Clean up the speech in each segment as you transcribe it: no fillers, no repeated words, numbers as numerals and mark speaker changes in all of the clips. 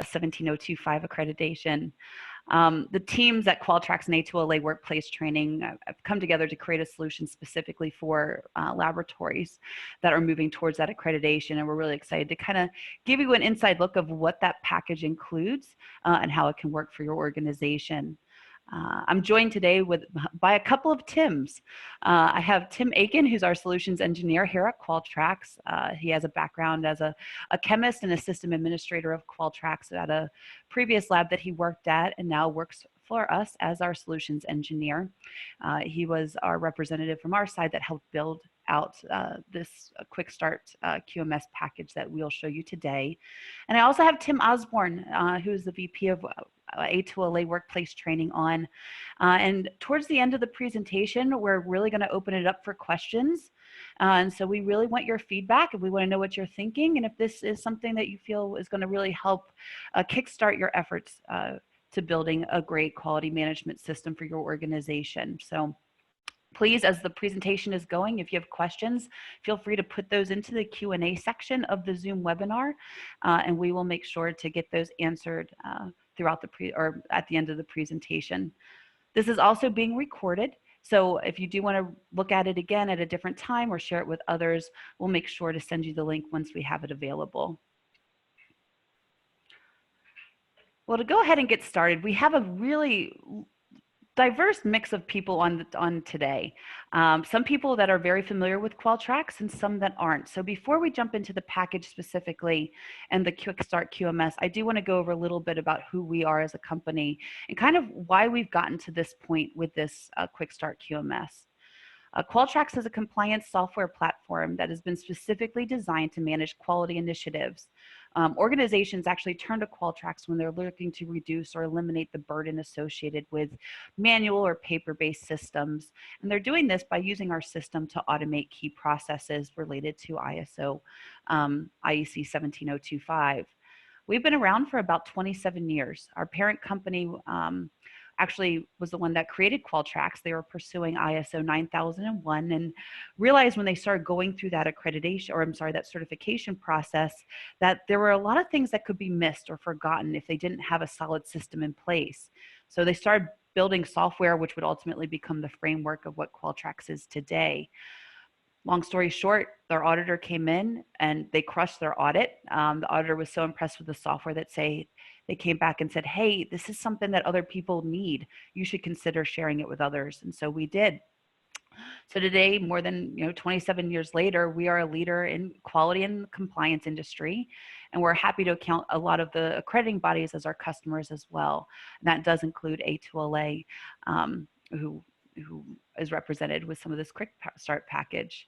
Speaker 1: 17025 accreditation. The teams at Qualtrics and A2LA Workplace Training have come together to create a solution specifically for laboratories that are moving towards that accreditation, and we're really excited to kind of give you an inside look of what that package includes and how it can work for your organization. I'm joined today by a couple of Tims. I have Tim Aiken, who's our solutions engineer here at Qualtrics. He has a background as a chemist and a system administrator of Qualtrics at a previous lab that he worked at, and now works for us as our solutions engineer. He was our representative from our side that helped build out this quick start QMS package that we'll show you today. And I also have Tim Osborne, who's the VP of A2LA Workplace Training on. And towards the end of the presentation, we're really going to open it up for questions. And so we really want your feedback, and we want to know what you're thinking, and if this is something that you feel is going to really help kickstart your efforts to building a great quality management system for your organization. So please, as the presentation is going, if you have questions, feel free to put those into the Q&A section of the Zoom webinar, and we will make sure to get those answered throughout at the end of the presentation. This is also being recorded, so if you do want to look at it again at a different time or share it with others, we'll make sure to send you the link once we have it available. Well, to go ahead and get started, we have a really diverse mix of people on today. Some people that are very familiar with Qualtrics and some that aren't. So before we jump into the package specifically and the Quick Start QMS, I do want to go over a little bit about who we are as a company and kind of why we've gotten to this point with this Quick Start QMS. Qualtrics is a compliance software platform that has been specifically designed to manage quality initiatives. Organizations actually turn to Qualtrics when they're looking to reduce or eliminate the burden associated with manual or paper-based systems. And they're doing this by using our system to automate key processes related to ISO IEC 17025. We've been around for about 27 years. Our parent company actually was the one that created Qualtrics. They were pursuing ISO 9001 and realized when they started going through that accreditation, or I'm sorry, that certification process, that there were a lot of things that could be missed or forgotten if they didn't have a solid system in place. So they started building software which would ultimately become the framework of what Qualtrics is today. Long story short, their auditor came in and they crushed their audit. The auditor was so impressed with the software that they came back and said, hey, this is something that other people need. You should consider sharing it with others. And so we did. So today, more than 27 years later, we are a leader in quality and compliance industry. And we're happy to count a lot of the accrediting bodies as our customers as well. And that does include A2LA, who is represented with some of this quick start package.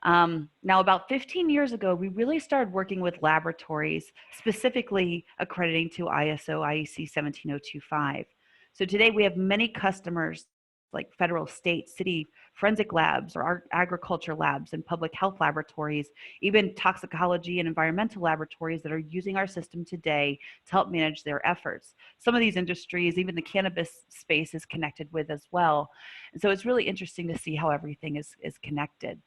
Speaker 1: Now, about 15 years ago, we really started working with laboratories, specifically accrediting to ISO IEC 17025. So today we have many customers like federal, state, city, forensic labs, or agriculture labs and public health laboratories, even toxicology and environmental laboratories that are using our system today to help manage their efforts. Some of these industries, even the cannabis space, is connected with as well. And so it's really interesting to see how everything is connected.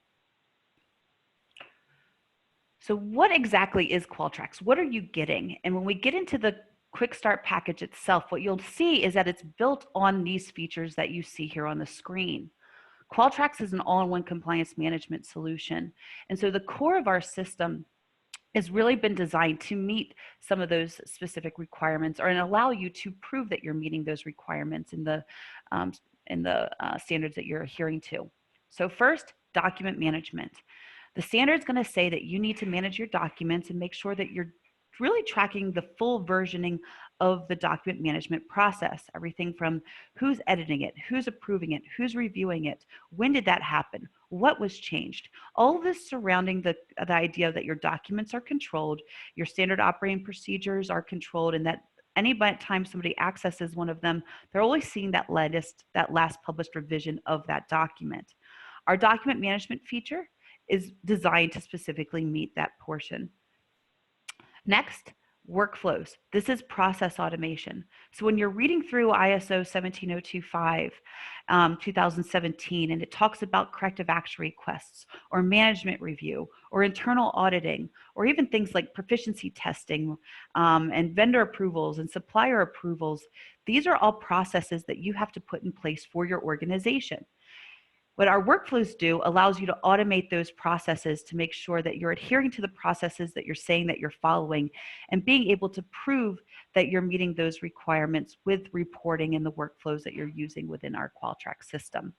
Speaker 1: So what exactly is Qualtrics? What are you getting? And when we get into the Quick Start package itself, what you'll see is that it's built on these features that you see here on the screen. Qualtrics is an all-in-one compliance management solution. And so the core of our system has really been designed to meet some of those specific requirements, or and allow you to prove that you're meeting those requirements in the standards that you're adhering to. So first, document management. The standard is going to say that you need to manage your documents and make sure that you're really tracking the full versioning of the document management process. Everything from who's editing it, who's approving it, who's reviewing it, when did that happen, what was changed. All of this surrounding the idea that your documents are controlled, your standard operating procedures are controlled, and that any time somebody accesses one of them, they're always seeing that last published revision of that document. Our document management feature is designed to specifically meet that portion. Next, Workflows. This is process automation. So when you're reading through ISO 17025, 2017, and it talks about corrective action requests or management review or internal auditing, or even things like proficiency testing, and vendor approvals and supplier approvals, these are all processes that you have to put in place for your organization. What our workflows do allows you to automate those processes to make sure that you're adhering to the processes that you're saying that you're following, and being able to prove that you're meeting those requirements with reporting and the workflows that you're using within our Qualtrics system.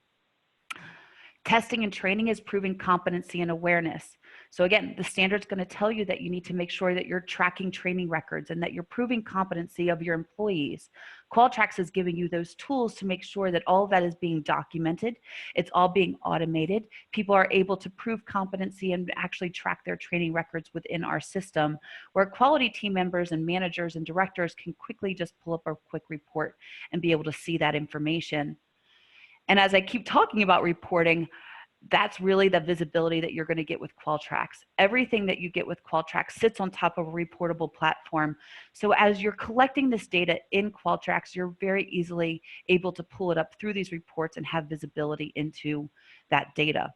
Speaker 1: Testing and training is proving competency and awareness. So again, the standard's going to tell you that you need to make sure that you're tracking training records and that you're proving competency of your employees. Qualtrics is giving you those tools to make sure that all of that is being documented. It's all being automated. People are able to prove competency and actually track their training records within our system, where quality team members and managers and directors can quickly just pull up a quick report and be able to see that information. And as I keep talking about reporting, that's really the visibility that you're going to get with Qualtrics. Everything that you get with Qualtrics sits on top of a reportable platform. So as you're collecting this data in Qualtrics, you're very easily able to pull it up through these reports and have visibility into that data.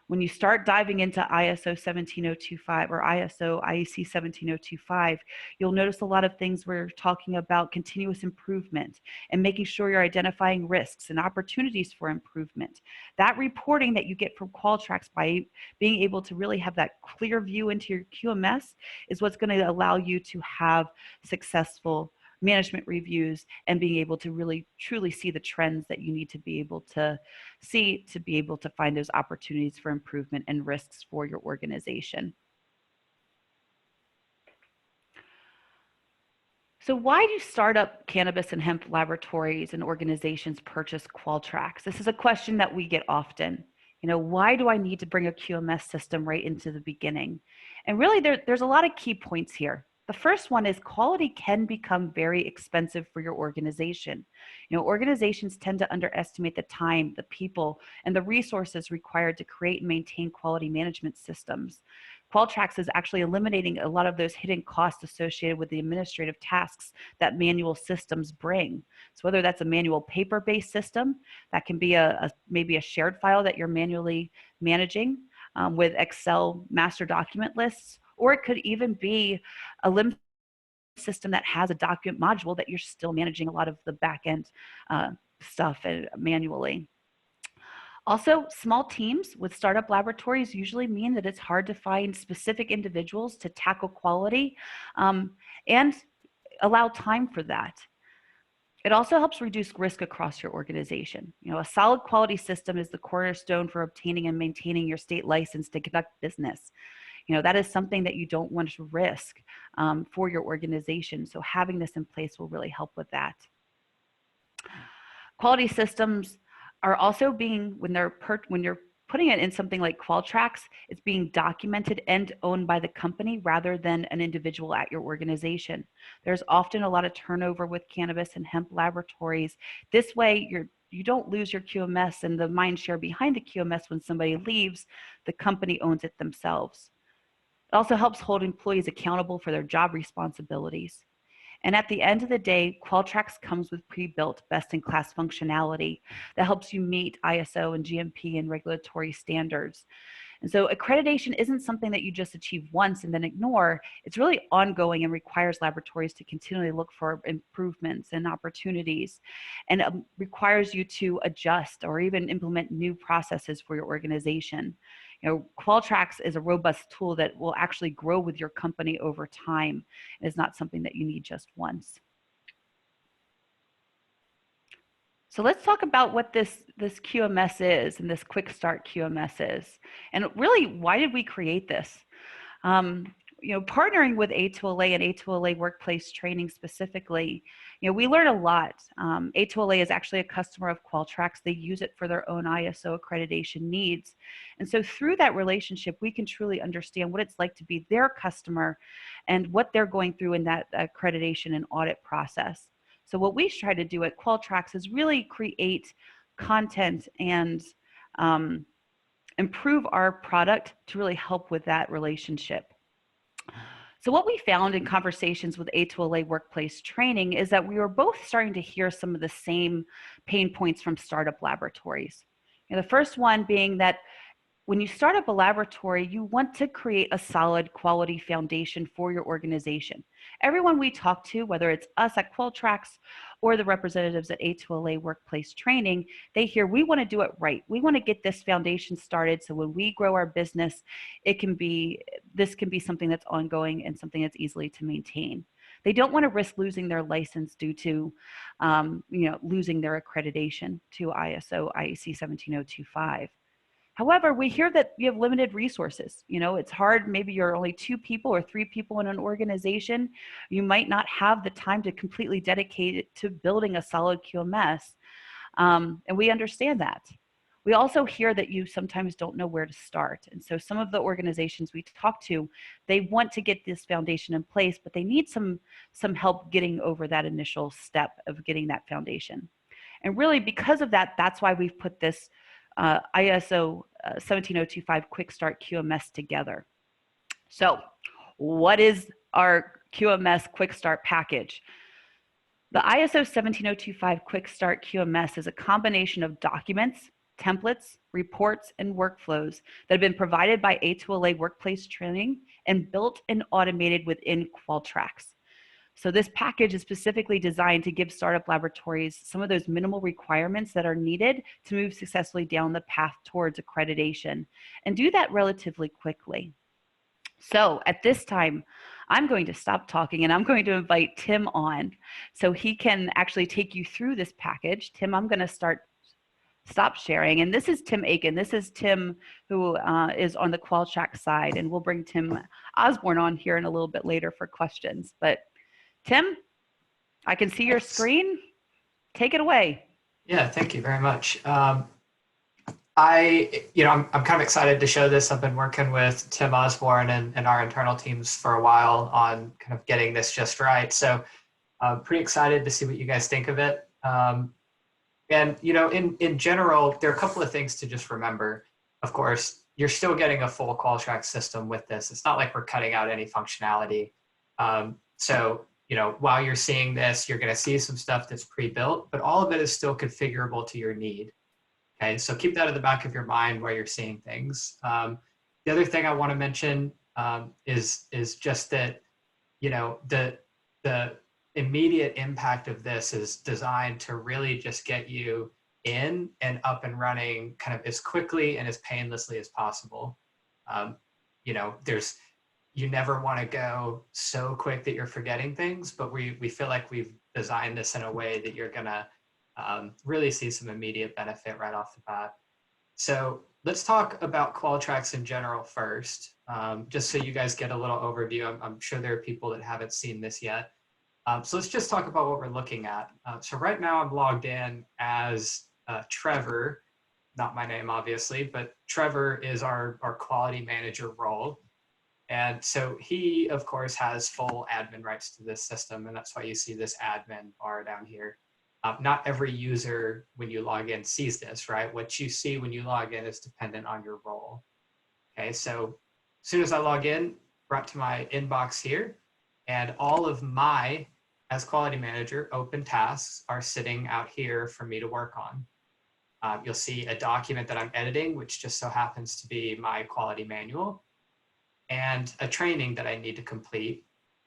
Speaker 1: When you start diving into ISO 17025 or IEC 17025, you'll notice a lot of things where you're talking about continuous improvement and making sure you're identifying risks and opportunities for improvement. That reporting that you get from Qualtrics by being able to really have that clear view into your QMS is what's going to allow you to have successful management reviews and being able to really truly see the trends that you need to be able to see to be able to find those opportunities for improvement and risks for your organization. So why do startup cannabis and hemp laboratories and organizations purchase Qualtrics? This is a question that we get often. You know, why do I need to bring a QMS system right into the beginning? And really there's a lot of key points here. The first one is quality can become very expensive for your organization. You know, organizations tend to underestimate the time, the people, and the resources required to create and maintain quality management systems. Qualtrics is actually eliminating a lot of those hidden costs associated with the administrative tasks that manual systems bring. So whether that's a manual paper-based system, that can be maybe a shared file that you're manually managing with Excel master document lists, or it could even be a LIMS system that has a document module that you're still managing a lot of the back end stuff manually. Also, small teams with startup laboratories usually mean that it's hard to find specific individuals to tackle quality and allow time for that. It also helps reduce risk across your organization. You know, a solid quality system is the cornerstone for obtaining and maintaining your state license to conduct business. You know, that is something that you don't want to risk for your organization. So having this in place will really help with that. Quality systems are also being, when you're putting it in something like Qualtrics, it's being documented and owned by the company rather than an individual at your organization. There's often a lot of turnover with cannabis and hemp laboratories. This way, you don't lose your QMS and the mind share behind the QMS when somebody leaves. The company owns it themselves. It also helps hold employees accountable for their job responsibilities. And at the end of the day, Qualtrics comes with pre-built best-in-class functionality that helps you meet ISO and GMP and regulatory standards. And so accreditation isn't something that you just achieve once and then ignore. It's really ongoing and requires laboratories to continually look for improvements and opportunities, and requires you to adjust or even implement new processes for your organization. You know, Qualtrics is a robust tool that will actually grow with your company over time. It is not something that you need just once. So let's talk about what this QMS is and this quick start QMS is. And really, why did we create this? You know, partnering with A2LA and A2LA workplace training specifically, you know, we learn a lot. A2LA is actually a customer of Qualtrics. They use it for their own ISO accreditation needs. And so through that relationship, we can truly understand what it's like to be their customer and what they're going through in that accreditation and audit process. So what we try to do at Qualtrics is really create content and improve our product to really help with that relationship. So what we found in conversations with A2LA workplace training is that we were both starting to hear some of the same pain points from startup laboratories. The first one being that when you start up a laboratory, you want to create a solid quality foundation for your organization. Everyone we talk to, whether it's us at Qualtrics or the representatives at A2LA Workplace Training, they hear we want to do it right. We want to get this foundation started so when we grow our business, this can be something that's ongoing and something that's easily to maintain. They don't want to risk losing their license due to, losing their accreditation to ISO IEC 17025. However, we hear that you have limited resources. It's hard. Maybe you're only 2 people or 3 people in an organization. You might not have the time to completely dedicate it to building a solid QMS. And we understand that. We also hear that you sometimes don't know where to start. And so some of the organizations we talk to, they want to get this foundation in place, but they need some help getting over that initial step of getting that foundation. And really, because of that, that's why we've put this ISO 17025 Quick Start QMS together. So what is our QMS Quick Start package? The ISO 17025 Quick Start QMS is a combination of documents, templates, reports, and workflows that have been provided by A2LA Workplace Training and built and automated within Qualtrics. So this package is specifically designed to give startup laboratories some of those minimal requirements that are needed to move successfully down the path towards accreditation and do that relatively quickly. So at this time, I'm going to stop talking and I'm going to invite Tim on so he can actually take you through this package. Tim, I'm going to stop sharing. And this is Tim Aiken. This is Tim who is on the Qualtrics side, and we'll bring Tim Osborne on here in a little bit later for questions. But Tim, I can see your screen. Take it away.
Speaker 2: Yeah, thank you very much. I'm kind of excited to show this. I've been working with Tim Osborne and our internal teams for a while on kind of getting this just right. So I'm pretty excited to see what you guys think of it. In general, there are a couple of things to just remember. Of course, you're still getting a full Qualtrics system with this. It's not like we're cutting out any functionality. While you're seeing this, you're going to see some stuff that's pre-built, but all of it is still configurable to your need. Okay, so keep that at the back of your mind while you're seeing things. The other thing I want to mention is just that, the immediate impact of this is designed to really just get you in and up and running kind of as quickly and as painlessly as possible. You never want to go so quick that you're forgetting things, but we feel like we've designed this in a way that you're going to really see some immediate benefit right off the bat. So let's talk about Qualtrics in general first, just so you guys get a little overview. I'm sure there are people that haven't seen this yet. So let's just talk about what we're looking at. So right now I'm logged in as Trevor, not my name obviously, but Trevor is our quality manager role. And so he, of course, has full admin rights to this system, and that's why you see this admin bar down here. Not every user, when you log in, sees this, right? What you see when you log in is dependent on your role. Okay, so as soon as I log in, brought to my inbox here, and all of my, as quality manager, open tasks are sitting out here for me to work on. You'll see a document that I'm editing, which just so happens to be my quality manual, and a training that I need to complete,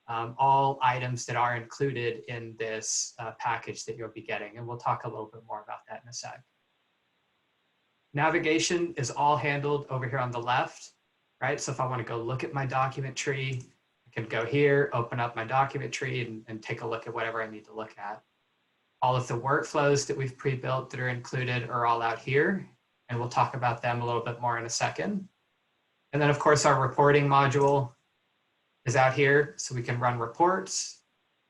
Speaker 2: all items that are included in this package that you'll be getting. And we'll talk a little bit more about that in a sec. Navigation is all handled over here on the left, right? So if I want to go look at my document tree, I can go here, open up my document tree and take a look at whatever I need to look at. All of the workflows that we've pre-built that are included are all out here, and we'll talk about them a little bit more in a second. And then, of course, our reporting module is out here, so we can run reports.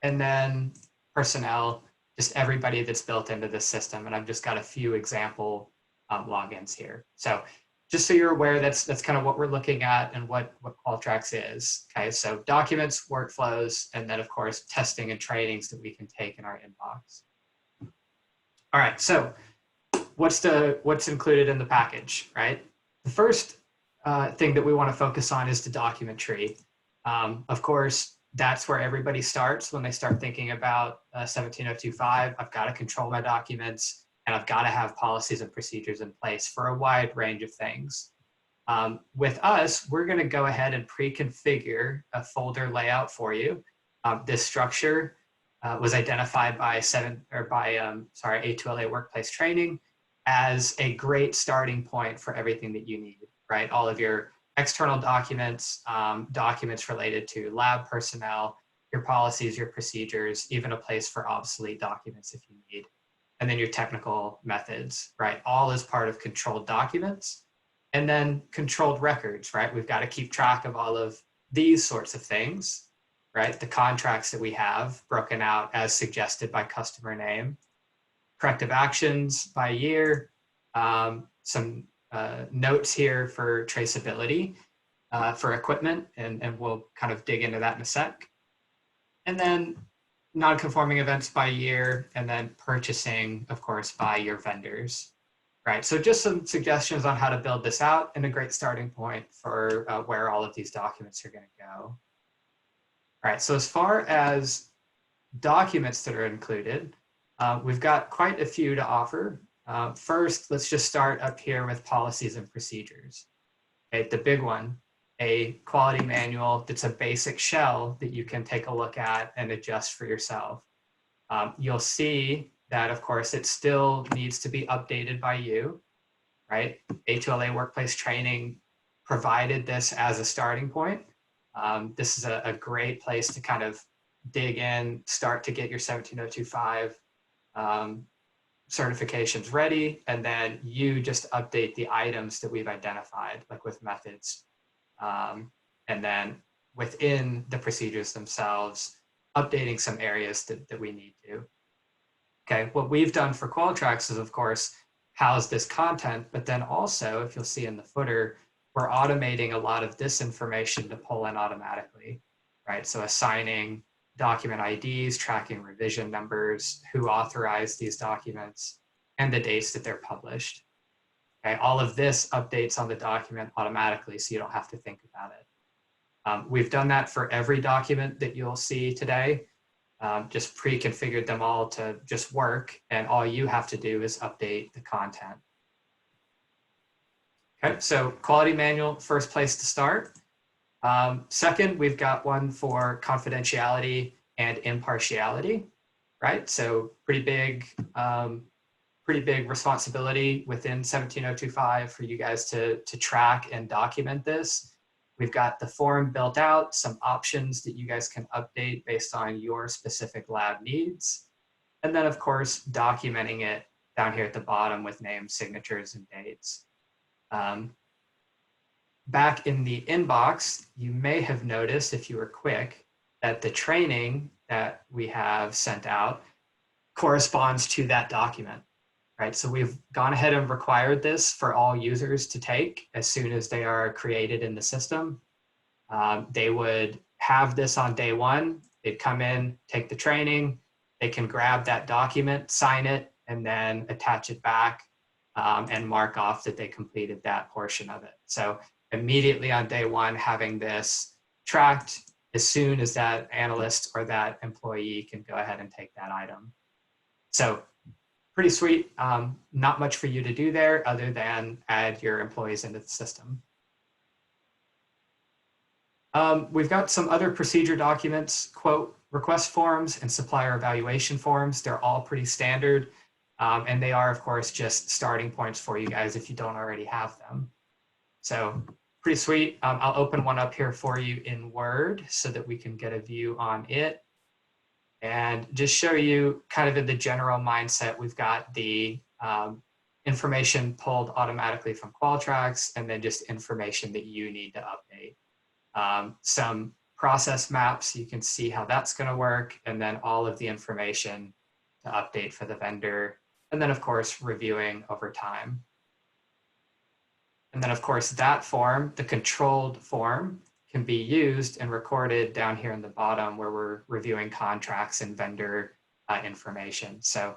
Speaker 2: And then personnel, just everybody that's built into this system. And I've just got a few example logins here. So just so you're aware, that's kind of what we're looking at and what Qualtrics is. Okay, so documents, workflows, and then, of course, testing and trainings that we can take in our inbox. All right, so what's included in the package, right? The first thing that we want to focus on is the document tree. Of course, that's where everybody starts when they start thinking about 17025. I've got to control my documents, and I've got to have policies and procedures in place for a wide range of things. With us, we're going to go ahead and pre-configure a folder layout for you. This structure was identified by A2LA Workplace Training as a great starting point for everything that you need, right? All of your external documents, documents related to lab personnel, your policies, your procedures, even a place for obsolete documents if you need, and then your technical methods, right? All as part of controlled documents. And then controlled records, right? We've got to keep track of all of these sorts of things, right? The contracts that we have broken out as suggested by customer name, corrective actions by year, some notes here for traceability for equipment, and we'll kind of dig into that in a sec. And then non-conforming events by year, and then purchasing, of course, by your vendors. Right, so just some suggestions on how to build this out, and a great starting point for where all of these documents are going to go. All right, so as far as documents that are included, we've got quite a few to offer. First, let's just start up here with policies and procedures. Okay, the big one, a quality manual that's a basic shell that you can take a look at and adjust for yourself. You'll see that, of course, it still needs to be updated by you, right? A2LA Workplace Training provided this as a starting point. This is a great place to kind of dig in, start to get your 17025 certifications ready, and then you just update the items that we've identified, like with methods. And then within the procedures themselves, updating some areas that we need to. Okay, what we've done for Qualitrax is, of course, house this content, but then also, if you'll see in the footer, we're automating a lot of this information to pull in automatically, right? So assigning document IDs, tracking revision numbers, who authorized these documents, and the dates that they're published. Okay, all of this updates on the document automatically, so you don't have to think about it. We've done that for every document that you'll see today. Just pre-configured them all to just work, and all you have to do is update the content. Okay, so quality manual, first place to start. Second, we've got one for confidentiality and impartiality, right? So pretty big responsibility within 17025 for you guys to track and document this. We've got the form built out, some options that you guys can update based on your specific lab needs. And then, of course, documenting it down here at the bottom with names, signatures, and dates. Back in the inbox, you may have noticed, if you were quick, that the training that we have sent out corresponds to that document, right? So we've gone ahead and required this for all users to take as soon as they are created in the system. They would have this on day one. They'd come in, take the training. They can grab that document, sign it, and then attach it back and mark off that they completed that portion of it. So immediately on day one, having this tracked as soon as that analyst or that employee can go ahead and take that item. So pretty sweet. Not much for you to do there other than add your employees into the system. We've got some other procedure documents, quote, request forms and supplier evaluation forms. They're all pretty standard. And they are, of course, just starting points for you guys if you don't already have them. So pretty sweet. I'll open one up here for you in Word so that we can get a view on it. And just show you kind of in the general mindset, we've got the information pulled automatically from Qualitrax, and then just information that you need to update. Some process maps, you can see how that's going to work, and then all of the information to update for the vendor. And then, of course, reviewing over time. And then, of course, that form, the controlled form, can be used and recorded down here in the bottom where we're reviewing contracts and vendor information. So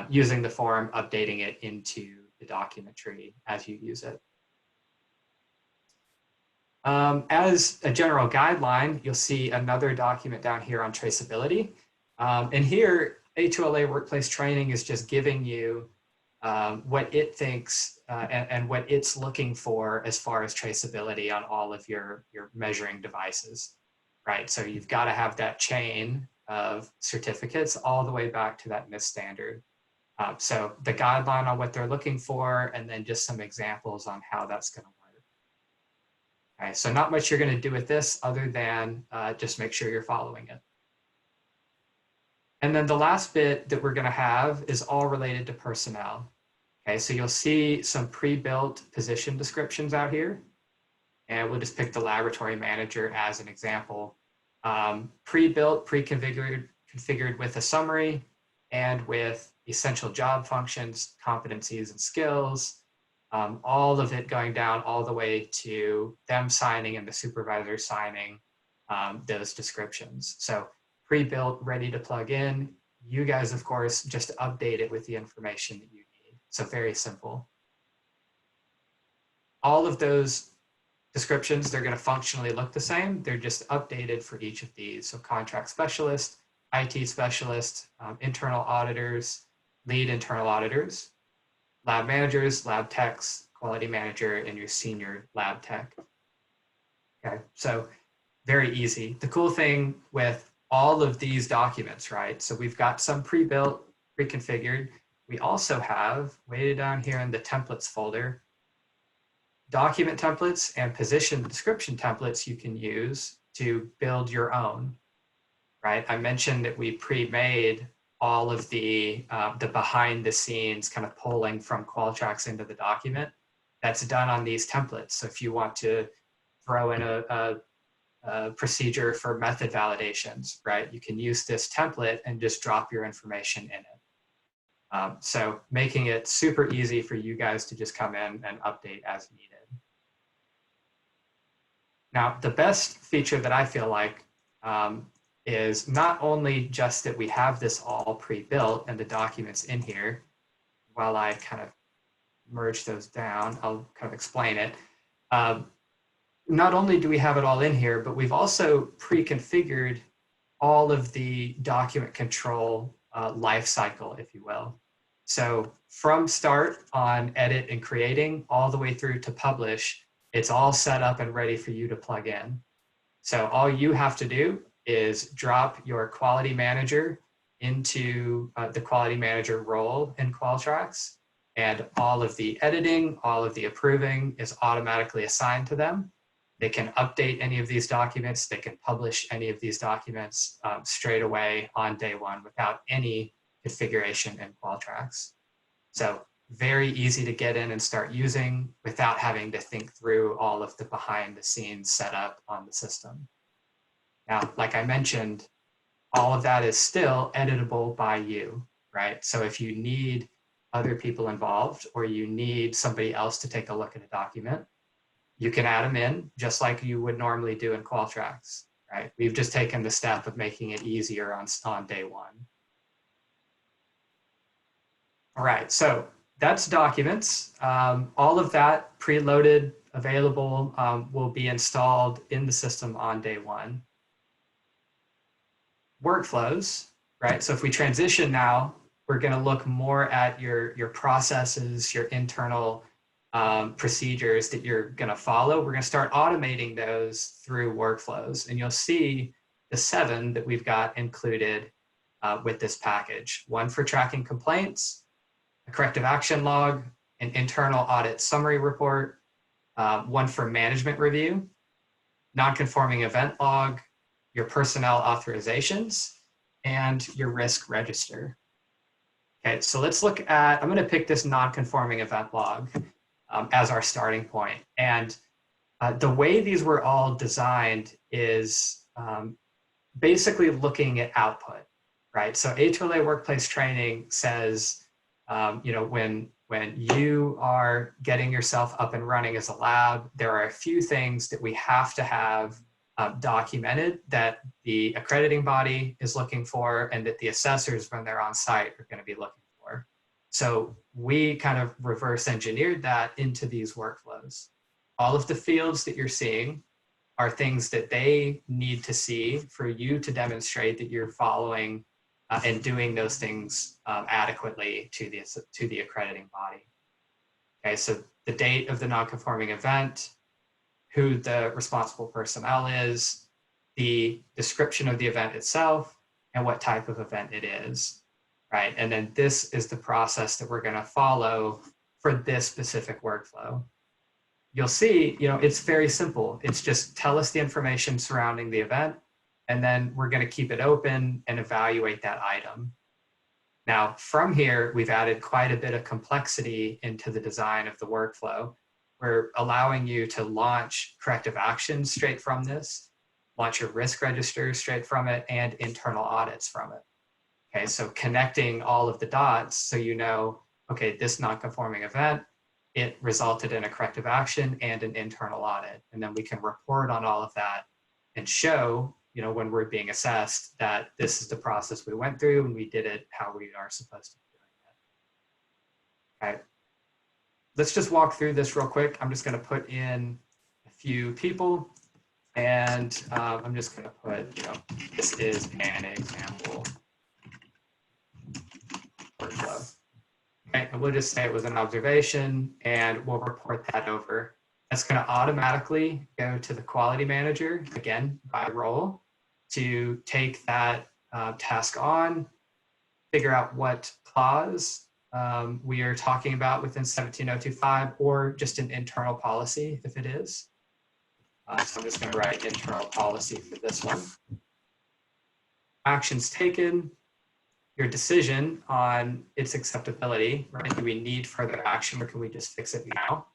Speaker 2: using the form, updating it into the document tree as you use it. As a general guideline, you'll see another document down here on traceability. And here, A2LA Workplace Training is just giving you what it thinks and what it's looking for as far as traceability on all of your measuring devices, right? So you've got to have that chain of certificates all the way back to that NIST standard. So the guideline on what they're looking for, and then just some examples on how that's going to work. Okay, so not much you're going to do with this other than just make sure you're following it. And then the last bit that we're going to have is all related to personnel. Okay, so you'll see some pre-built position descriptions out here. And we'll just pick the laboratory manager as an example. Pre-built, configured with a summary and with essential job functions, competencies, and skills. All of it going down all the way to them signing and the supervisor signing those descriptions. So pre-built, ready to plug in. You guys, of course, just update it with the information that you need. So very simple. All of those descriptions, they're going to functionally look the same. They're just updated for each of these. So contract specialist, IT specialist, internal auditors, lead internal auditors, lab managers, lab techs, quality manager, and your senior lab tech. Okay, so very easy. The cool thing with all of these documents, right? So we've got some pre-built, pre-configured. We also have, way down here in the templates folder, document templates and position description templates you can use to build your own, right? I mentioned that we pre-made all of the behind the scenes kind of pulling from Qualtrics into the document. That's done on these templates. So if you want to throw in a procedure for method validations, right? You can use this template and just drop your information in it. So making it super easy for you guys to just come in and update as needed. Now, the best feature that I feel like is not only just that we have this all pre-built and the documents in here. While I kind of merge those down, I'll kind of explain it. Not only do we have it all in here, but we've also pre-configured all of the document control life cycle, if you will. So from start on edit and creating all the way through to publish, it's all set up and ready for you to plug in. So all you have to do is drop your quality manager into the quality manager role in Qualtrics, and all of the editing, all of the approving is automatically assigned to them. They can update any of these documents. They can publish any of these documents straight away on day one without any configuration in Qualtrics. So very easy to get in and start using without having to think through all of the behind the scenes setup on the system. Now, like I mentioned, all of that is still editable by you, right? So if you need other people involved or you need somebody else to take a look at a document, you can add them in just like you would normally do in Qualtrics, right? We've just taken the step of making it easier on day one. All right, so that's documents. All of that preloaded, available, will be installed in the system on day one. Workflows, right? So if we transition now, we're going to look more at your processes, your internal procedures that you're going to follow. We're going to start automating those through workflows, and you'll see the 7 that we've got included with this package. One for tracking complaints, a corrective action log, an internal audit summary report, one for management review, non-conforming event log, your personnel authorizations, and your risk register. Okay, so let's look at, I'm going to pick this non-conforming event log as our starting point. And the way these were all designed is basically looking at output, right? So A2LA Workplace Training says, you know, when you are getting yourself up and running as a lab, there are a few things that we have to have documented that the accrediting body is looking for and that the assessors when they're on site are going to be looking for. So we kind of reverse engineered that into these workflows. All of the fields that you're seeing are things that they need to see for you to demonstrate that you're following and doing those things adequately to the accrediting body. Okay, so the date of the non-conforming event, who the responsible personnel is, the description of the event itself, and what type of event it is, right? And then this is the process that we're going to follow for this specific workflow. You'll see, it's very simple. It's just tell us the information surrounding the event, and then we're going to keep it open and evaluate that item. Now, from here, we've added quite a bit of complexity into the design of the workflow. We're allowing you to launch corrective actions straight from this, launch your risk registers straight from it, and internal audits from it. Okay, so connecting all of the dots so okay, this non-conforming event, it resulted in a corrective action and an internal audit. And then we can report on all of that and show, when we're being assessed, that this is the process we went through and we did it how we are supposed to be doing it. Okay. Let's just walk through this real quick. I'm just going to put in a few people, and I'm just going to put, this is an example workflow. Okay, and we'll just say it was an observation, and we'll report that over. That's going to automatically go to the quality manager, again, by role, to take that task on, figure out what clause we are talking about within 17025, or just an internal policy if it is. So I'm just going to write internal policy for this one. Actions taken, your decision on its acceptability, right? Do we need further action, or can we just fix it now?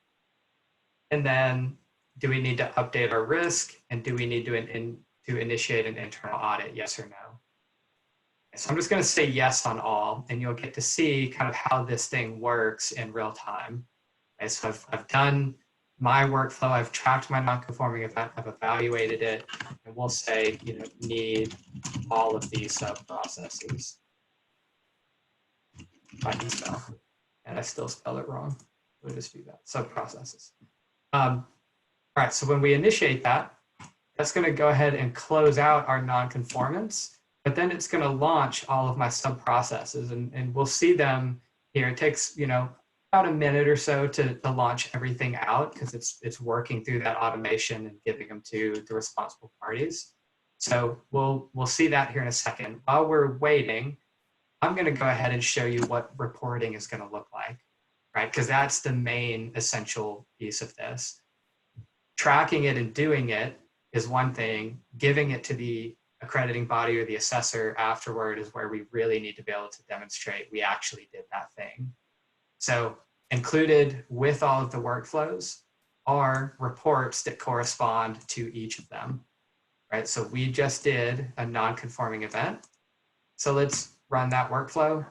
Speaker 2: And then, do we need to update our risk, and do we need to initiate an internal audit, yes or no? So I'm just going to say yes on all, and you'll get to see kind of how this thing works in real time. Okay, so I've done my workflow, I've tracked my non-conforming event, I've evaluated it, and we'll say, need all of these sub-processes. If I can spell, and I still spell it wrong, we'll just do that, sub-processes. All right, so when we initiate that, that's going to go ahead and close out our non-conformance, but then it's going to launch all of my sub-processes, and we'll see them here. It takes, about a minute or so to launch everything out, because it's working through that automation and giving them to the responsible parties. So we'll see that here in a second. While we're waiting, I'm going to go ahead and show you what reporting is going to look like, right? Because that's the main essential piece of this. Tracking it and doing it is one thing. Giving it to the accrediting body or the assessor afterward is where we really need to be able to demonstrate we actually did that thing. So included with all of the workflows are reports that correspond to each of them, right? So we just did a non-conforming event. So let's run that workflow,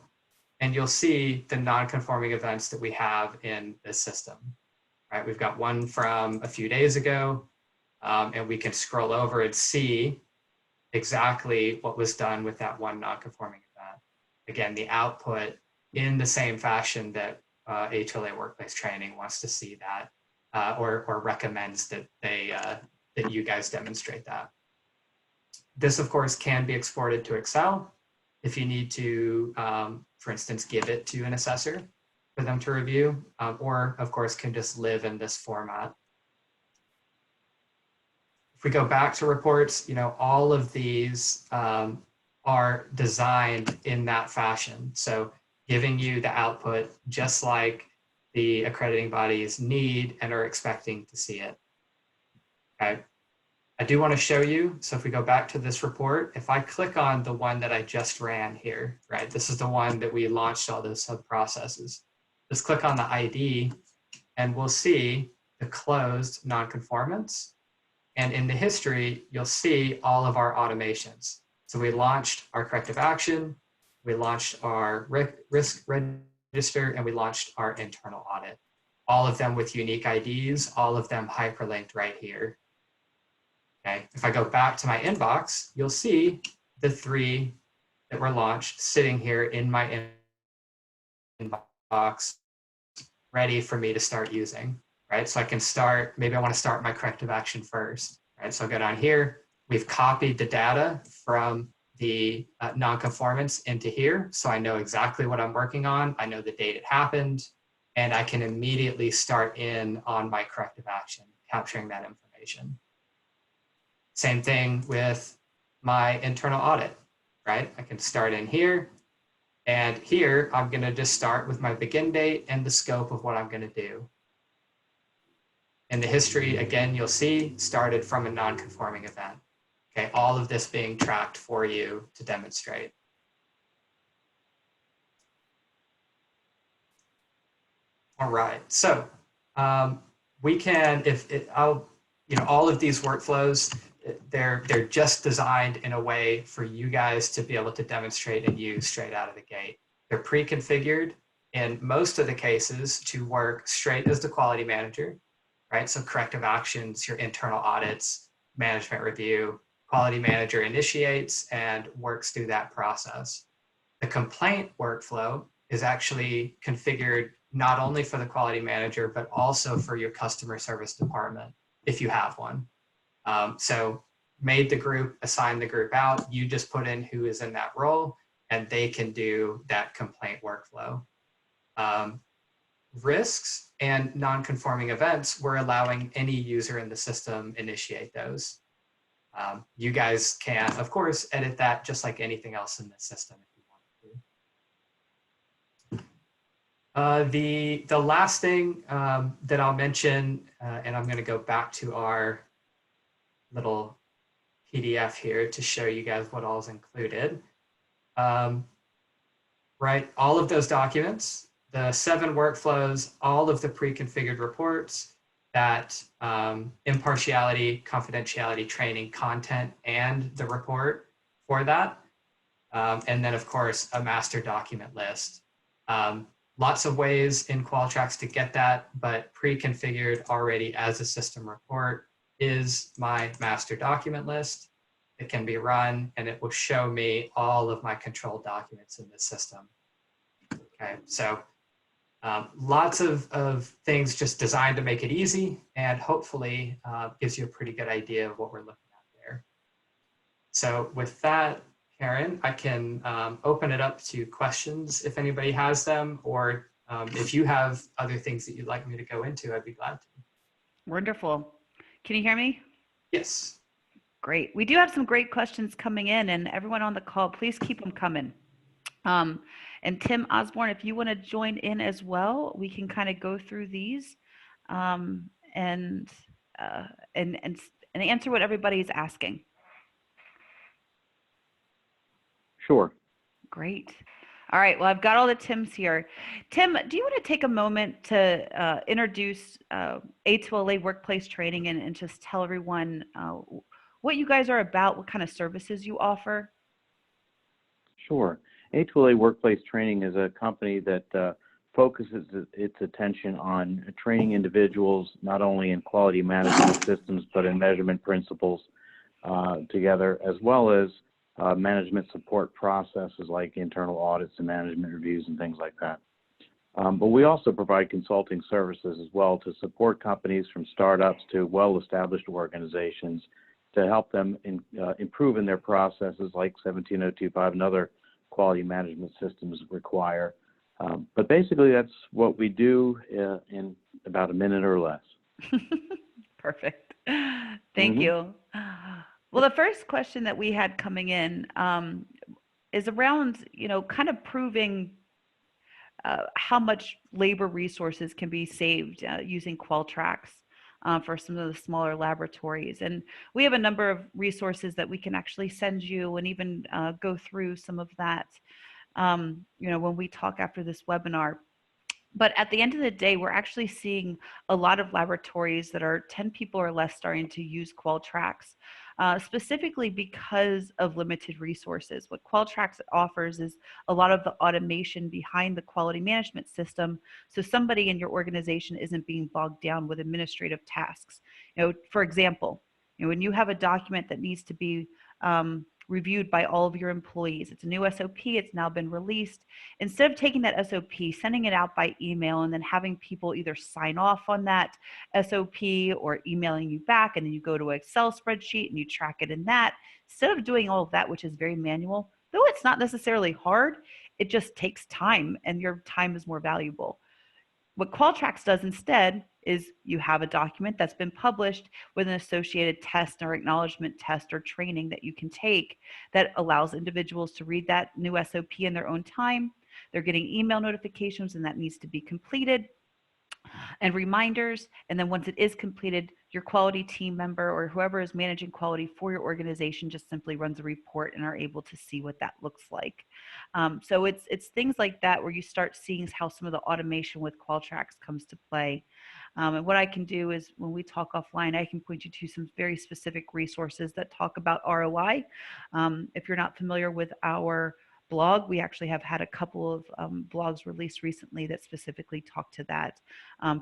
Speaker 2: and you'll see the non-conforming events that we have in this system, right? We've got one from a few days ago, and we can scroll over and see exactly what was done with that one non-conforming event. Again, the output in the same fashion that HLA Workplace Training wants to see that, or recommends that that you guys demonstrate that. This, of course, can be exported to Excel if you need to, for instance, give it to an assessor for them to review, or, of course, can just live in this format. If we go back to reports, all of these are designed in that fashion. So giving you the output just like the accrediting bodies need and are expecting to see it. Okay. I do want to show you, so if we go back to this report, if I click on the one that I just ran here, right, this is the one that we launched all those sub-processes. Just click on the ID, and we'll see the closed non-conformance. And in the history, you'll see all of our automations. So we launched our corrective action, we launched our risk register, and we launched our internal audit. All of them with unique IDs, all of them hyperlinked right here. Okay. If I go back to my inbox, you'll see the 3 that were launched sitting here in my inbox, ready for me to start using, right? So I can start, maybe I want to start my corrective action first. right? So I'll go down here. We've copied the data from the nonconformance into here. So I know exactly what I'm working on. I know the date it happened, and I can immediately start in on my corrective action, capturing that information. Same thing with my internal audit, right? I can start in here, and here I'm going to just start with my begin date and the scope of what I'm going to do. And the history, again, you'll see started from a non-conforming event. Okay, all of this being tracked for you to demonstrate. All right, so we can, all of these workflows, they're just designed in a way for you guys to be able to demonstrate and use straight out of the gate. They're pre-configured in most of the cases to work straight as the quality manager, right? So corrective actions, your internal audits, management review, quality manager initiates and works through that process. The complaint workflow is actually configured not only for the quality manager, but also for your customer service department, if you have one. So made the group, assigned the group out, you just put in who is in that role, and they can do that complaint workflow. Risks and non-conforming events, we're allowing any user in the system initiate those. You guys can, of course, edit that just like anything else in the system if you want to. The last thing that I'll mention, and I'm going to go back to our little PDF here to show you guys what all is included. Right, all of those documents, the 7 workflows, all of the pre-configured reports, that impartiality, confidentiality training content, and the report for that. And then, of course, a master document list. Lots of ways in Qualtrics to get that, but pre-configured already as a system report is my master document list. It can be run, and it will show me all of my control documents in the system. Okay, so lots of things just designed to make it easy, and hopefully gives you a pretty good idea of what we're looking at there. So with that, Karen, I can open it up to questions if anybody has them, or if you have other things that you'd like me to go into, I'd be glad to.
Speaker 1: Wonderful. Can you hear me?
Speaker 2: Yes.
Speaker 1: Great. We do have some great questions coming in, and everyone on the call, please keep them coming. And Tim Osborne, if you want to join in as well, we can kind of go through these and answer what everybody's asking.
Speaker 3: Sure.
Speaker 1: Great. All right. Well, I've got all the Tims here. Tim, do you want to take a moment to introduce A2LA workplace training and just tell everyone what you guys are about, what kind of services you offer?
Speaker 3: Sure. A2LA Workplace Training is a company that focuses its attention on training individuals not only in quality management systems but in measurement principles together, as well as management support processes like internal audits and management reviews and things like that. But we also provide consulting services as well to support companies from startups to well-established organizations to help them improve in their processes like 17025 and other quality management systems require. But basically, that's what we do in about a minute or less.
Speaker 1: Perfect. Thank you. Well, the first question that we had coming in is around, kind of proving how much labor resources can be saved using Qualtrics for some of the smaller laboratories. And we have a number of resources that we can actually send you and even go through some of that, when we talk after this webinar. But at the end of the day, we're actually seeing a lot of laboratories that are 10 people or less starting to use Qualtrics, specifically because of limited resources. What Qualtrics offers is a lot of the automation behind the quality management system, so somebody in your organization isn't being bogged down with administrative tasks. For example, when you have a document that needs to be reviewed by all of your employees. It's a new SOP. It's now been released. Instead of taking that SOP, sending it out by email, and then having people either sign off on that SOP or emailing you back, and then you go to an Excel spreadsheet and you track it in that, instead of doing all of that, which is very manual, though it's not necessarily hard, it just takes time, and your time is more valuable. What Qualtrics does instead is you have a document that's been published with an associated test or acknowledgement test or training that you can take that allows individuals to read that new SOP in their own time. They're getting email notifications, and that needs to be completed, and reminders. And then once it is completed, your quality team member or whoever is managing quality for your organization just simply runs a report and are able to see what that looks like. So it's things like that where you start seeing how some of the automation with Qualtrics comes to play. And what I can do is when we talk offline, I can point you to some very specific resources that talk about ROI. If you're not familiar with our blog, we actually have had a couple of blogs released recently that specifically talk to that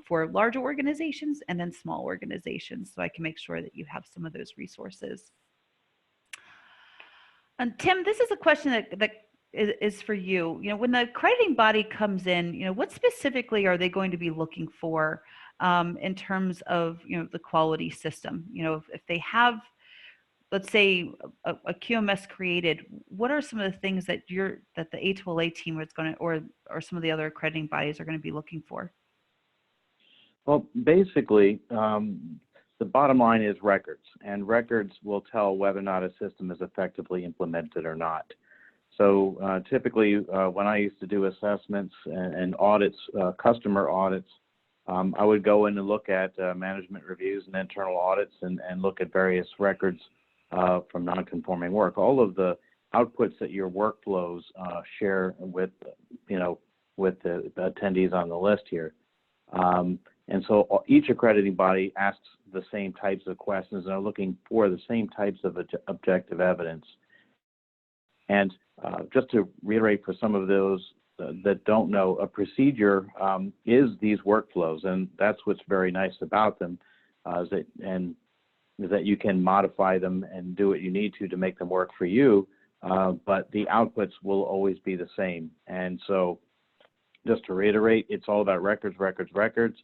Speaker 1: for larger organizations and then small organizations. So I can make sure that you have some of those resources. And Tim, this is a question that is for you. You know, when the accrediting body comes in, you know, what specifically are they going to be looking for in terms of, you know, the quality system? You know, if they have, let's say, a QMS created, what are some of the things that the A2LA team is going to, or some of the other accrediting bodies are going to be looking for?
Speaker 3: Well, basically, the bottom line is records, and records will tell whether or not a system is effectively implemented or not. So typically, when I used to do assessments and audits, customer audits, I would go in and look at management reviews and internal audits and look at various records from non-conforming work. All of the outputs that your workflows share with, you know, with the attendees on the list here. And so each accrediting body asks the same types of questions and are looking for the same types of objective evidence. And just to reiterate for some of those that don't know, a procedure is these workflows, and that's what's very nice about them, is that you can modify them and do what you need to make them work for you, but the outputs will always be the same. And so just to reiterate, it's all about records, records, records.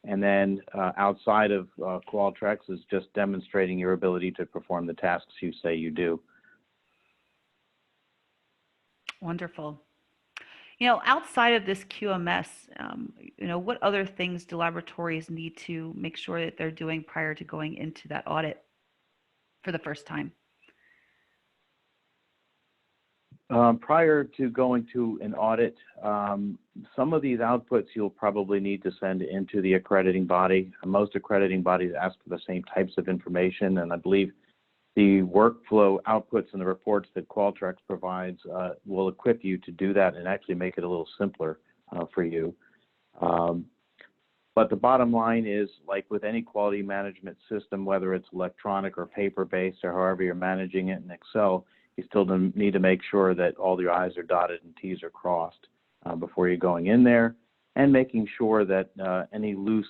Speaker 3: And then outside of Qualtrics is just demonstrating your ability to perform the tasks you say you do.
Speaker 1: Wonderful. You know, outside of this QMS, you know, what other things do laboratories need to make sure that they're doing prior to going into that audit for the first time?
Speaker 3: Prior to going to an audit, some of these outputs you'll probably need to send into the accrediting body. Most accrediting bodies ask for the same types of information, and I believe the workflow outputs and the reports that Qualtrics provides will equip you to do that and actually make it a little simpler for you. But the bottom line is, like with any quality management system, whether it's electronic or paper-based or however you're managing it in Excel, you still need to make sure that all your I's are dotted and T's are crossed before you're going in there, and making sure that any loose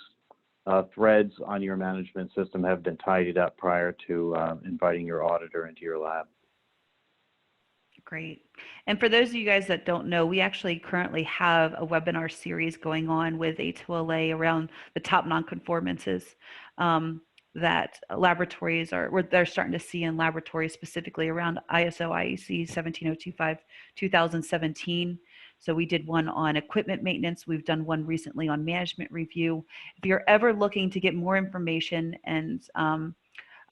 Speaker 3: threads on your management system have been tidied up prior to inviting your auditor into your lab.
Speaker 1: Great. And for those of you guys that don't know, we actually currently have a webinar series going on with A2LA around the top nonconformances that laboratories they're starting to see in laboratories, specifically around ISO IEC 17025 2017. So we did one on equipment maintenance. We've done one recently on management review. If you're ever looking to get more information and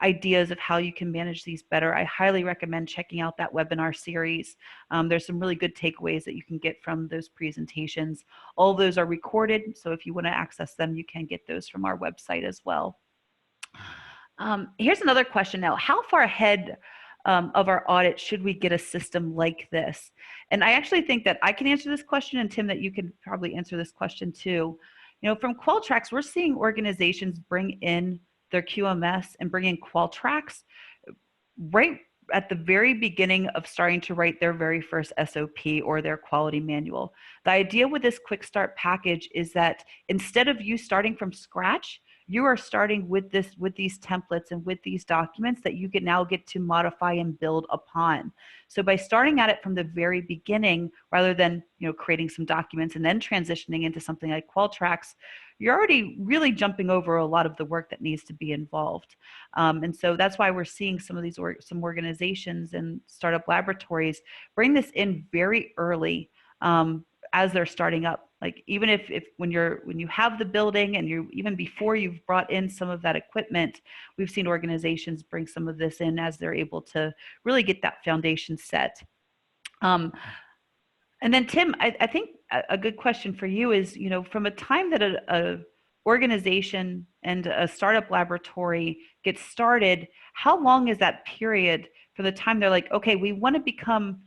Speaker 1: ideas of how you can manage these better, I highly recommend checking out that webinar series. There's some really good takeaways that you can get from those presentations. All those are recorded, so if you want to access them, you can get those from our website as well. Here's another question now. How far ahead of our audit should we get a system like this? And I actually think that I can answer this question, and Tim, that you can probably answer this question too. You know, from Qualtrics, we're seeing organizations bring in their QMS and bring in Qualtrics right at the very beginning of starting to write their very first SOP or their quality manual. The idea with this quick start package is that instead of you starting from scratch, you are starting with these templates and with these documents that you can now get to modify and build upon. So by starting at it from the very beginning, rather than creating some documents and then transitioning into something like Qualtrics, you're already really jumping over a lot of the work that needs to be involved. And so that's why we're seeing some of these some organizations and startup laboratories bring this in very early, as they're starting up. Like even if when you have the building and even before you've brought in some of that equipment, we've seen organizations bring some of this in as they're able to really get that foundation set. And then Tim, I think a good question for you is, from a time that a organization and a startup laboratory gets started, how long is that period from the time they're like, okay, we want to become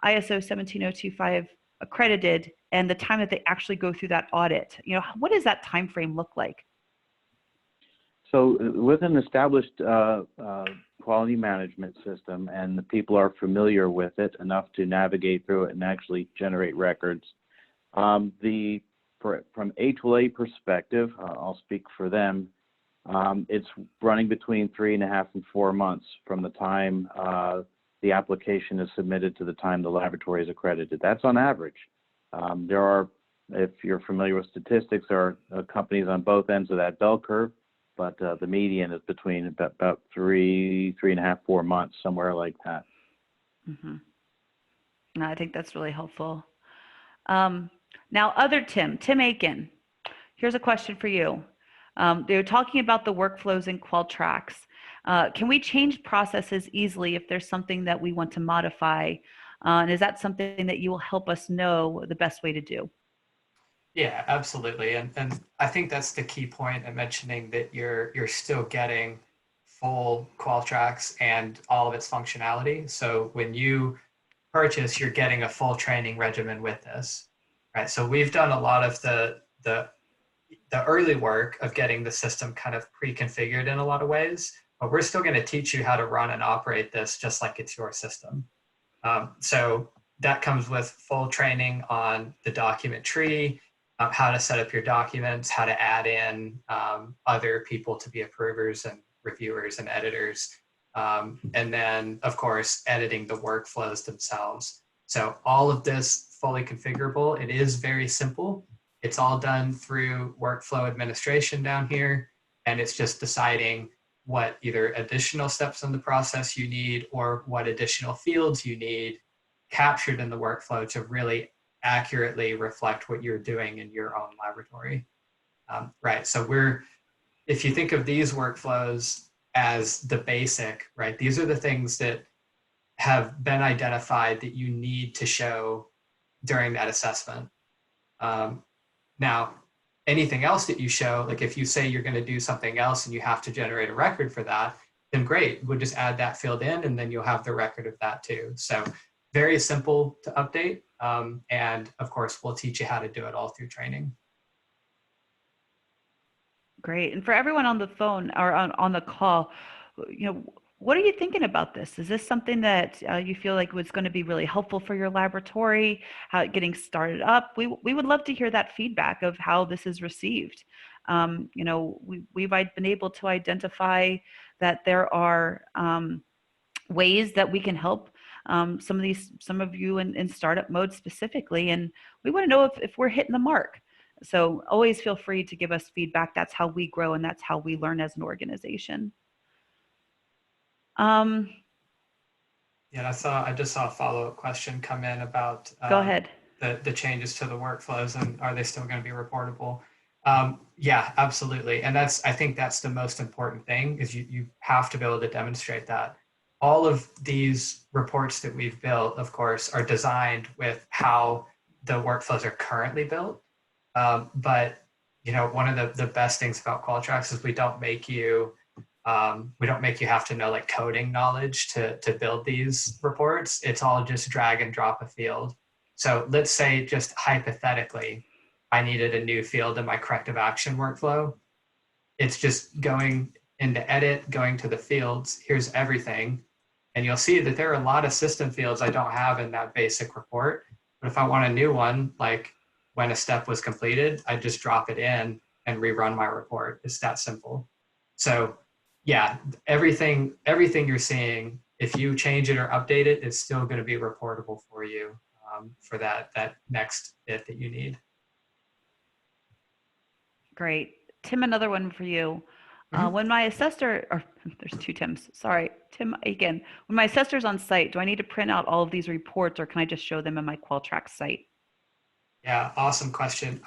Speaker 1: ISO 17025 accredited, and the time that they actually go through that audit? What does that time frame look like?
Speaker 3: So with an established quality management system, and the people are familiar with it enough to navigate through it and actually generate records, from A2A perspective, I'll speak for them, it's running between 3.5 and 4 months from the time the application is submitted to the time the laboratory is accredited. That's on average. There are, if you're familiar with statistics, there are companies on both ends of that bell curve, but the median is between about 3.5, 4 months, somewhere like that.
Speaker 1: Mm-hmm. No, I think that's really helpful. Now, Tim Aiken, here's a question for you. They're talking about the workflows in Qualtrics. Can we change processes easily if there's something that we want to modify? And is that something that you will help us know the best way to do?
Speaker 2: Yeah, absolutely. And I think that's the key point in mentioning that you're still getting full Qualtrics and all of its functionality. So when you purchase, you're getting a full training regimen with this, right? So we've done a lot of the early work of getting the system kind of pre-configured in a lot of ways, but we're still going to teach you how to run and operate this just like it's your system. So that comes with full training on the document tree, how to set up your documents, how to add in other people to be approvers and reviewers and editors. And then, of course, editing the workflows themselves. So all of this fully configurable. It is very simple. It's all done through workflow administration down here. And it's just deciding what either additional steps in the process you need or what additional fields you need captured in the workflow to really accurately reflect what you're doing in your own laboratory. Right, so if you think of these workflows as the basic, right, these are the things that have been identified that you need to show during that assessment. Now, anything else that you show, like if you say you're going to do something else and you have to generate a record for that, then great, we'll just add that field in and then you'll have the record of that too. So very simple to update. And of course, we'll teach you how to do it all through training.
Speaker 1: Great. And for everyone on the phone or on the call, what are you thinking about this? Is this something that you feel like was going to be really helpful for your laboratory, getting started up? We would love to hear that feedback of how this is received. We've been able to identify that there are ways that we can help some of you in startup mode specifically, and we want to know if we're hitting the mark. So always feel free to give us feedback. That's how we grow and that's how we learn as an organization.
Speaker 2: Yeah, I just saw a follow-up question come in about
Speaker 1: go ahead.
Speaker 2: The changes to the workflows and are they still going to be reportable? Yeah, absolutely. And I think that's the most important thing is you have to be able to demonstrate that. All of these reports that we've built, of course, are designed with how the workflows are currently built. But one of the best things about Qualtrics is we don't make you have to know like coding knowledge to build these reports. It's all just drag and drop a field. So let's say just hypothetically, I needed a new field in my corrective action workflow. It's just going into edit, going to the fields, here's everything. And you'll see that there are a lot of system fields I don't have in that basic report. But if I want a new one, like when a step was completed, I just drop it in and rerun my report. It's that simple. So yeah, everything you're seeing, if you change it or update it, it's still going to be reportable for you for that next bit that you need.
Speaker 1: Great. Tim, another one for you. When my assessor, or there's two Tims, sorry, Tim Aiken. When my assessor's on site, do I need to print out all of these reports or can I just show them in my Qualtrics site?
Speaker 2: Yeah, awesome question.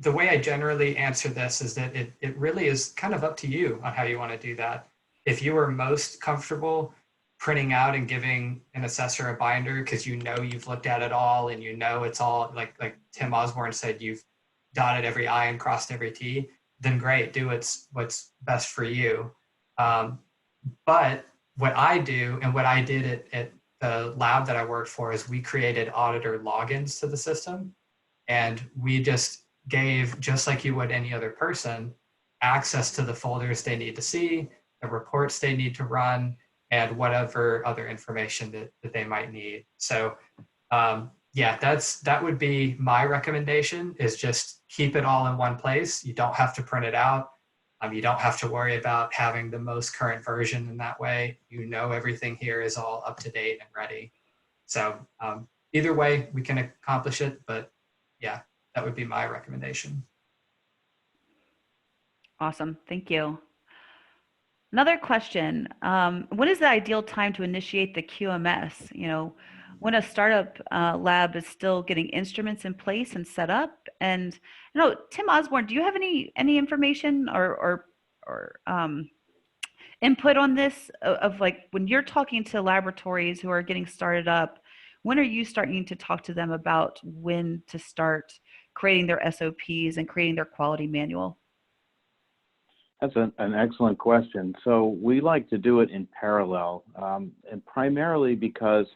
Speaker 2: The way I generally answer this is that it really is kind of up to you on how you want to do that. If you are most comfortable printing out and giving an assessor a binder because you know you've looked at it all and you know it's all like Tim Osborne said, you've dotted every I and crossed every T, then great, do what's best for you. But what I do and what I did at the lab that I worked for is we created auditor logins to the system. And we just gave, just like you would any other person, access to the folders they need to see, the reports they need to run, and whatever other information that they might need. So yeah, that would be my recommendation, is just keep it all in one place. You don't have to print it out. You don't have to worry about having the most current version in that way. You know everything here is all up to date and ready. So either way, we can accomplish it, but yeah, that would be my recommendation.
Speaker 1: Awesome. Thank you. Another question. When is the ideal time to initiate the QMS? You know, when a startup lab is still getting instruments in place and set up. And you know, Tim Osborne, do you have any information or input on this of like when you're talking to laboratories who are getting started up, when are you starting to talk to them about when to start creating their SOPs and creating their quality manual?
Speaker 3: That's an excellent question. So we like to do it in parallel, and primarily because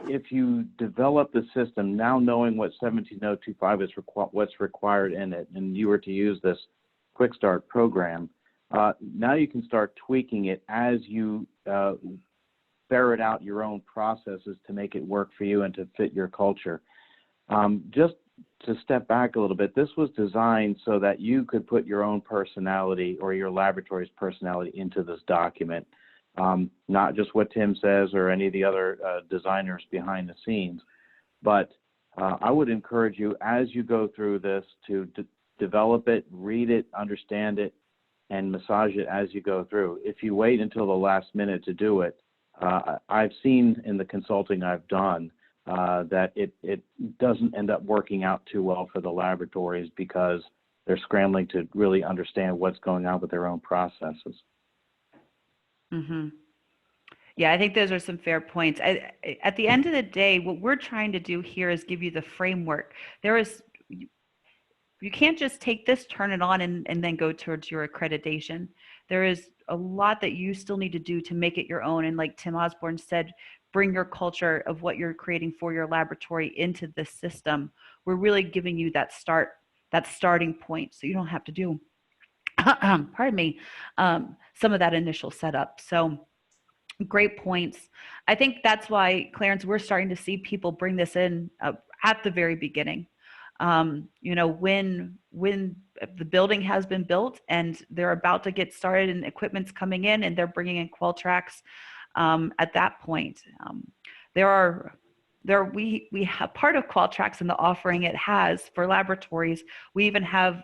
Speaker 3: if you develop the system now knowing what 17025 is what's required in it, and you were to use this quick start program, now you can start tweaking it as you ferret out your own processes to make it work for you and to fit your culture. Just to step back a little bit, this was designed so that you could put your own personality or your laboratory's personality into this document, not just what Tim says or any of the other designers behind the scenes. But I would encourage you, as you go through this, to develop it, read it, understand it, and massage it as you go through. If you wait until the last minute to do it, I've seen in the consulting I've done that it doesn't end up working out too well for the laboratories because they're scrambling to really understand what's going on with their own processes.
Speaker 1: Mm-hmm. Yeah, I think those are some fair points. At the end of the day, what we're trying to do here is give you the framework. You can't just take this, turn it on, and then go towards your accreditation. There is a lot that you still need to do to make it your own. And like Tim Osborne said, bring your culture of what you're creating for your laboratory into this system. We're really giving you that starting point, so you don't have to do, pardon me, some of that initial setup. So great points. I think that's why, Clarence, we're starting to see people bring this in at the very beginning. You know, when the building has been built and they're about to get started and equipment's coming in and they're bringing in Qualtrics, at that point, we have part of Qualtrics in the offering it has for laboratories. We even have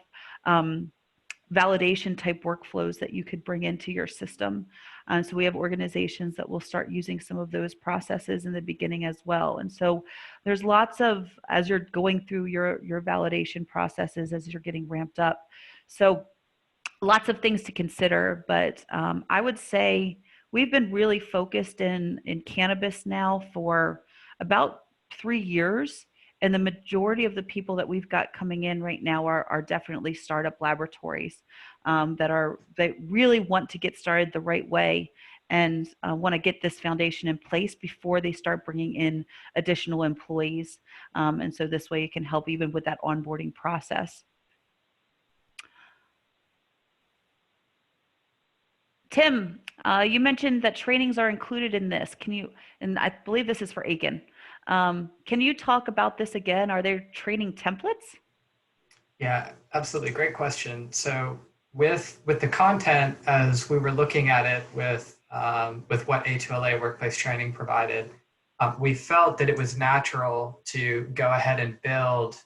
Speaker 1: validation type workflows that you could bring into your system. So we have organizations that will start using some of those processes in the beginning as well. And so there's lots of, as you're going through your validation processes, as you're getting ramped up. So lots of things to consider, but I would say we've been really focused in cannabis now for about 3 years. And the majority of the people that we've got coming in right now are definitely startup laboratories that really want to get started the right way and want to get this foundation in place before they start bringing in additional employees. And so this way it can help even with that onboarding process. Tim, you mentioned that trainings are included in this. Can you, and I believe this is for Aiken. Can you talk about this again? Are there training templates?
Speaker 2: Yeah, absolutely. Great question. So with the content, as we were looking at it with what A2LA workplace training provided, we felt that it was natural to go ahead and build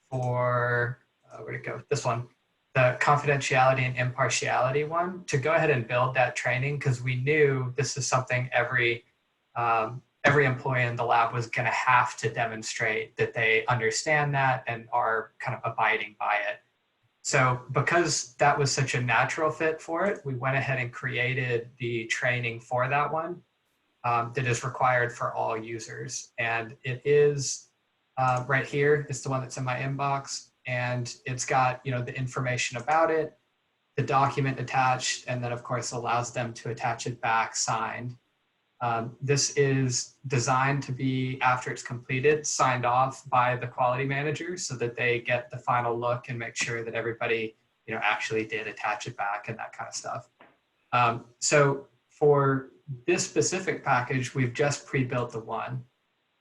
Speaker 2: for where'd it go? This one, the confidentiality and impartiality one, to go ahead and build that training because we knew this is something every employee in the lab was going to have to demonstrate that they understand that and are kind of abiding by it. So because that was such a natural fit for it, we went ahead and created the training for that one that is required for all users. And it is right here. It's the one that's in my inbox. And it's got, the information about it, the document attached, and then of course allows them to attach it back signed. This is designed to be, after it's completed, signed off by the quality manager so that they get the final look and make sure that everybody, actually did attach it back and that kind of stuff. So for this specific package, we've just pre-built the one.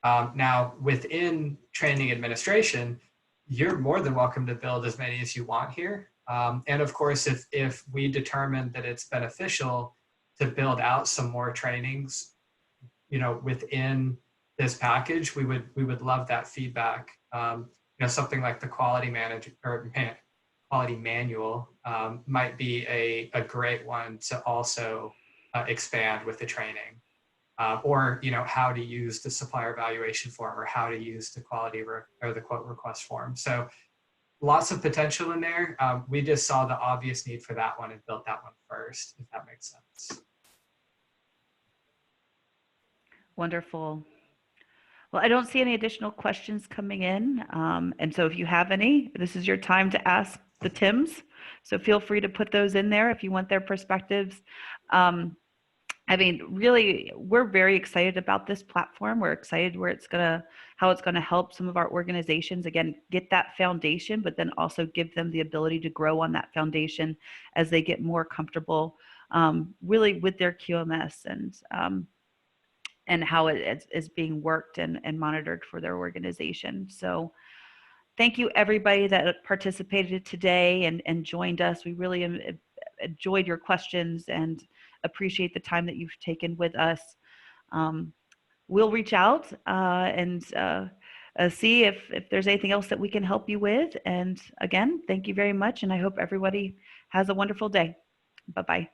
Speaker 2: Now, within training administration, you're more than welcome to build as many as you want here. And of course, if we determine that it's beneficial to build out some more trainings, within this package, we would love that feedback. Something like the quality manager or quality manual might be a great one to also expand with the training. Or how to use the supplier evaluation form or how to use the quality or the quote request form. So lots of potential in there. We just saw the obvious need for that one and built that one first, if that makes sense.
Speaker 1: Wonderful. Well, I don't see any additional questions coming in. And so if you have any, this is your time to ask the Tims. So feel free to put those in there if you want their perspectives. Really, we're very excited about this platform. We're excited how it's gonna help some of our organizations, again, get that foundation, but then also give them the ability to grow on that foundation as they get more comfortable really with their QMS and how it is being worked and monitored for their organization. So thank you everybody that participated today and joined us. We really enjoyed your questions and appreciate the time that you've taken with us. We'll reach out and see if there's anything else that we can help you with. And again, thank you very much. And I hope everybody has a wonderful day. Bye-bye.